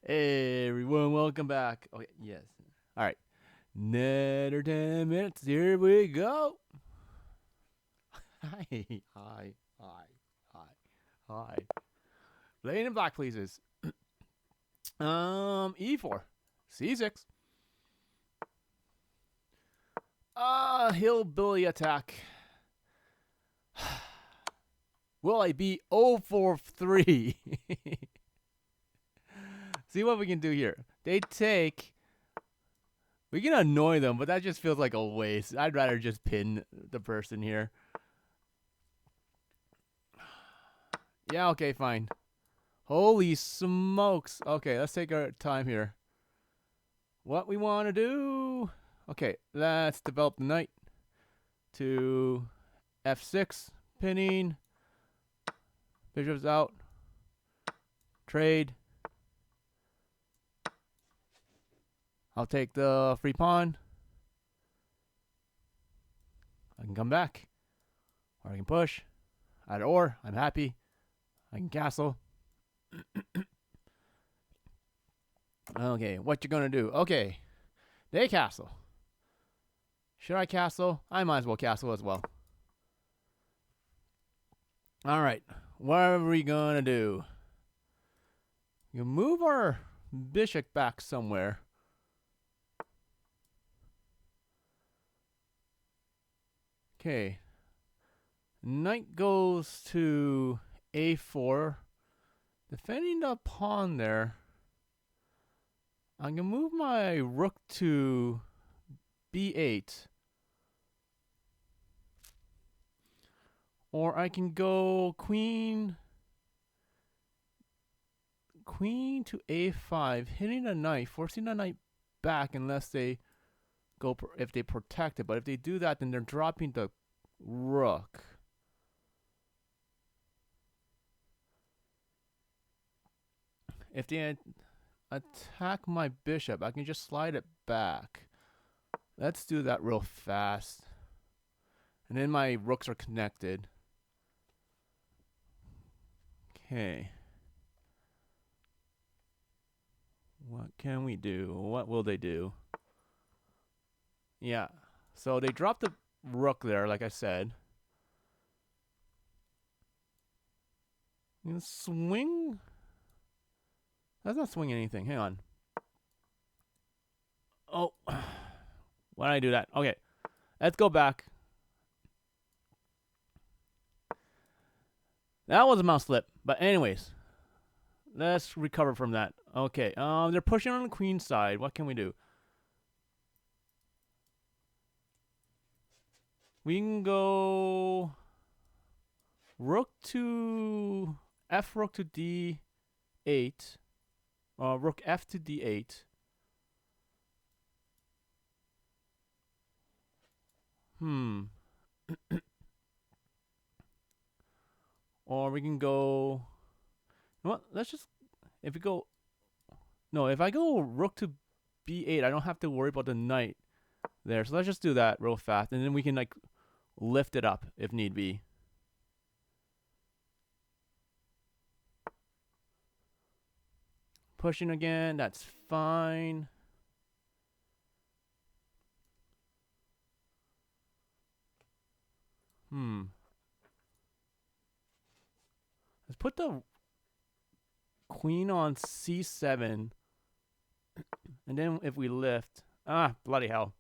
Hey everyone, welcome back. Okay, yes. All right. Another 10 minutes. Here we go. Hi, hi, hi, hi, hi. Laying in black, pleases. E4, C6. Hillbilly attack. Will I be 0 for 3? See what we can do here. They take. We can annoy them, but that just feels like a waste. I'd rather just pin the person here. Yeah, okay, fine. Holy smokes. Okay, let's take our time here. What we want to do. Okay, let's develop the knight to f6. Pinning. Bishop's out. Trade. I'll take the free pawn. I can come back. Or I can push. Either or. I'm happy. I can castle. Okay, what you gonna do? Okay, they castle. Should I castle? I might as well castle as well. Alright, what are we gonna do? You move our bishop back somewhere. Okay. Knight goes to a4. Defending the pawn there. I can move my rook to b8. Or I can go queen to a5, hitting a knight, forcing the knight back unless they go if they protect it. But if they do that, then they're dropping the rook. If they attack my bishop, I can just slide it back. Let's do that real fast. And then my rooks are connected. Okay. What can we do? What will they do? Yeah. So they dropped the rook there, like I said. You can swing? That's not swinging anything. Hang on. Oh. Why did I do that? Okay. Let's go back. That was a mouse slip. But anyways. Let's recover from that. Okay. They're pushing on the queen side. What can we do? We can go rook to f rook to d8. Rook f to d8. Or we can go. You know what? Let's just. If we go. No, if I go rook to b8, I don't have to worry about the knight there. So let's just do that real fast. And then we can, like, lift it up if need be. Pushing again. That's fine. Let's put the queen on c7. And then if we lift. Ah, bloody hell.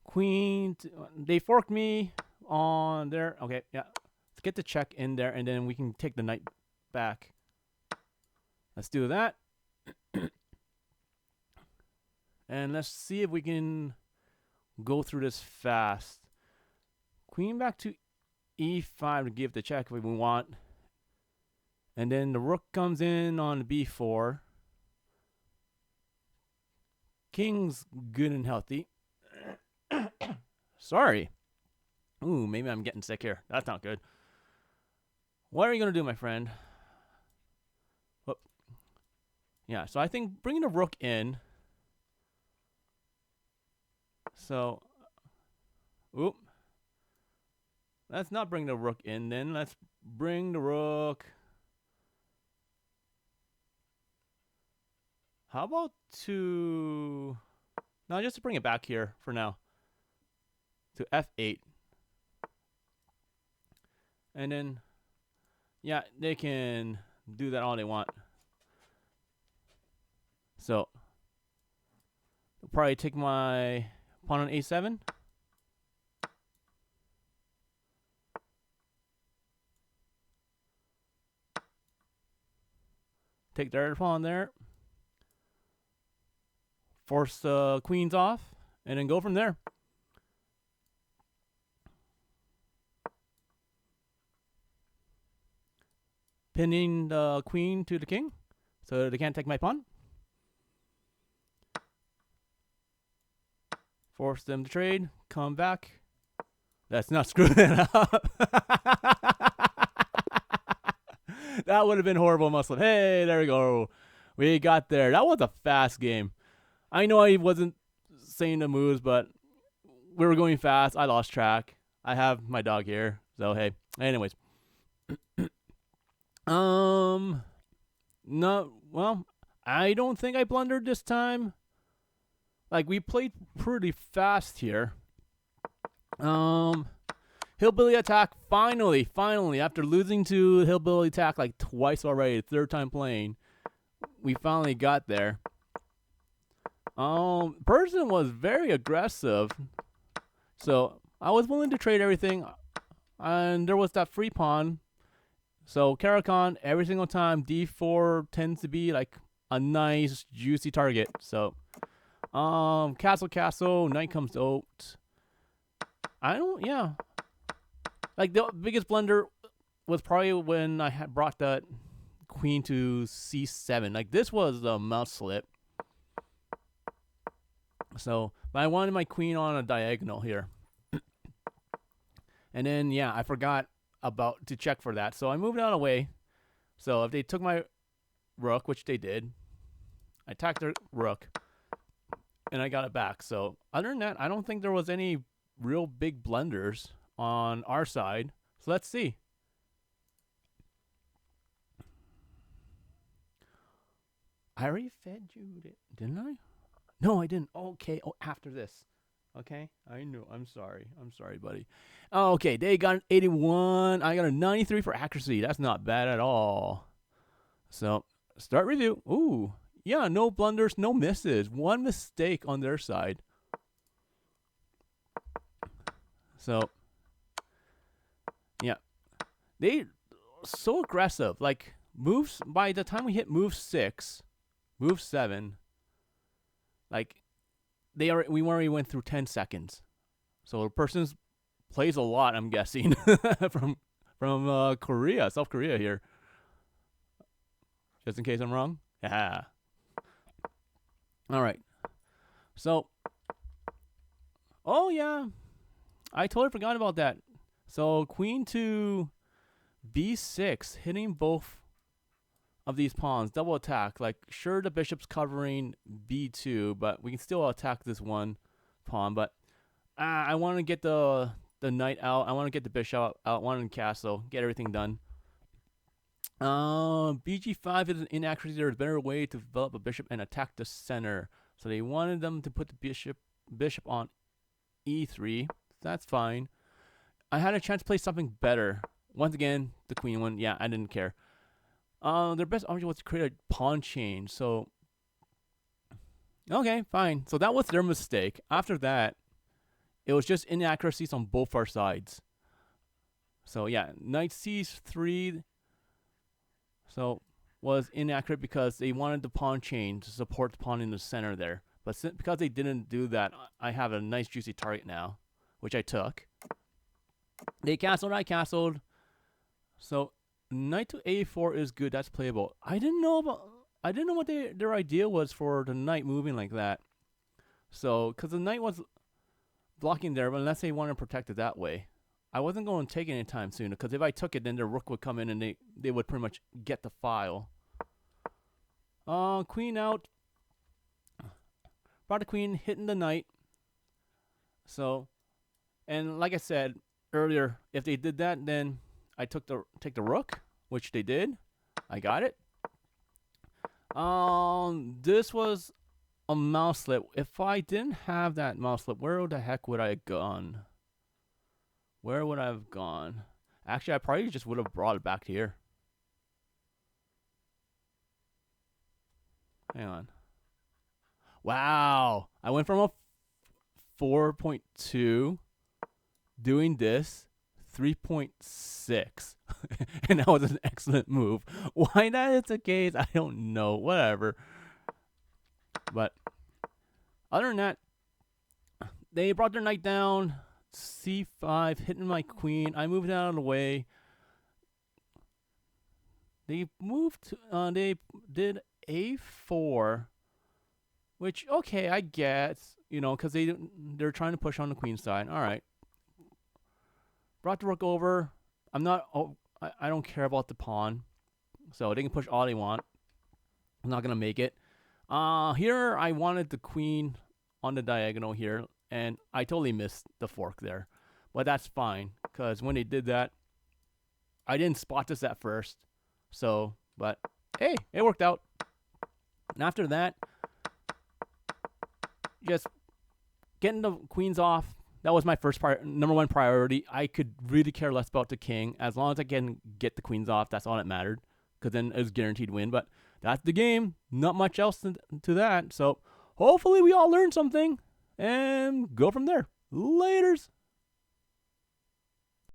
Queen. They forked me on there. Okay, yeah. Let's get the check in there, and then we can take the knight back. Let's do that. And let's see if we can go through this fast. Queen back to e5 to give the check if we want. And then the rook comes in on b4. King's good and healthy. Sorry. Ooh, maybe I'm getting sick here. That's not good. What are you going to do, my friend? Oh. Yeah, so I think bringing the rook in. So, oop. Let's not bring the rook in then. Let's bring the rook. How about to... No, just to bring it back here for now. To f8. And then, yeah, they can do that all they want. So, I'll probably take my pawn on a7. Take their pawn there. Force the queens off, and then go from there. Pinning the queen to the king, so they can't take my pawn. Force them to trade. Come back. That's not screwing it up. That would have been horrible, Muslim. Hey, there we go. We got there. That was a fast game. I know I wasn't saying the moves, but we were going fast. I lost track. I have my dog here, so hey. Anyways. No, well, I don't think I blundered this time. Like, we played pretty fast here. Hillbilly Attack, finally, after losing to Hillbilly Attack like twice already, third time playing, we finally got there. Person was very aggressive, so I was willing to trade everything, and there was that free pawn. So Caro-Kann, every single time, d4 tends to be like a nice, juicy target. So, castle, knight comes out. Like, the biggest blunder was probably when I had brought that queen to c7. Like, this was a mouse slip. So, but I wanted my queen on a diagonal here. And then, yeah, I forgot about to check for that. So I moved out of the way. So if they took my rook, which they did, I attacked their rook, and I got it back. So other than that, I don't think there was any real big blunders on our side. So let's see. I already fed you, didn't I? No, I didn't. Okay. Oh, after this. Okay. I know. I'm sorry, buddy. Okay. They got an 81. I got a 93 for accuracy. That's not bad at all. So, start review. Ooh. Yeah, no blunders, no misses. One mistake on their side. So, yeah. They so aggressive. Like, moves, by the time we hit move 6, move 7, like, we already went through 10 seconds. So the person plays a lot, I'm guessing, from Korea, South Korea here. Just in case I'm wrong. Yeah. All right. So, oh yeah, I totally forgot about that. So queen to b6, hitting both of these pawns, double attack. Like, sure, the bishop's covering b2, but we can still attack this one pawn. But I want to get the knight out. I want to get the bishop out. I want to castle, get everything done. bg5 is an inaccuracy. There's a better way to develop a bishop and attack the center. So they wanted them to put the bishop on e3. That's fine. I had a chance to play something better. Once again, the queen one. Yeah, I didn't care. Their best option was to create a pawn change. So, okay, fine. So that was their mistake. After that, it was just inaccuracies on both our sides. So yeah, knight c3. So was inaccurate because they wanted the pawn change to support the pawn in the center there. But because they didn't do that, I have a nice juicy target now, which I took. They castled, I castled. So knight to a4 is good. That's playable. I didn't know what their idea was for the knight moving like that. So, because the knight was blocking there, but unless they want to protect it that way, I wasn't going to take it anytime soon. Because if I took it, then the rook would come in and they would pretty much get the file. Queen out. Brought the queen, hitting the knight. So, and like I said, earlier, if they did that, then I take the rook, which they did. I got it. This was a mouse slip. If I didn't have that mouse slip, where the heck would I have gone? Where would I have gone? Actually, I probably just would have brought it back here. Hang on. Wow. I went from a 4.2 doing this 3.6. And that was an excellent move. Why that is the case, I don't know. Whatever. But other than that, they brought their knight down. C5, hitting my queen. I moved out of the way. They moved. They did A4, which okay, I guess, you know, because they're trying to push on the queen side. All right. Brought the rook over. I'm not. Oh, I don't care about the pawn, so they can push all they want. I'm not gonna make it. Here I wanted the queen on the diagonal here, and I totally missed the fork there. But that's fine, because when they did that, I didn't spot this at first. So, but hey, it worked out. And after that, just getting the queens off. That was my first number one priority. I could really care less about the king. As long as I can get the queens off, that's all that mattered. Because then it was guaranteed win. But that's the game. Not much else to that. So hopefully we all learn something and go from there. Laters.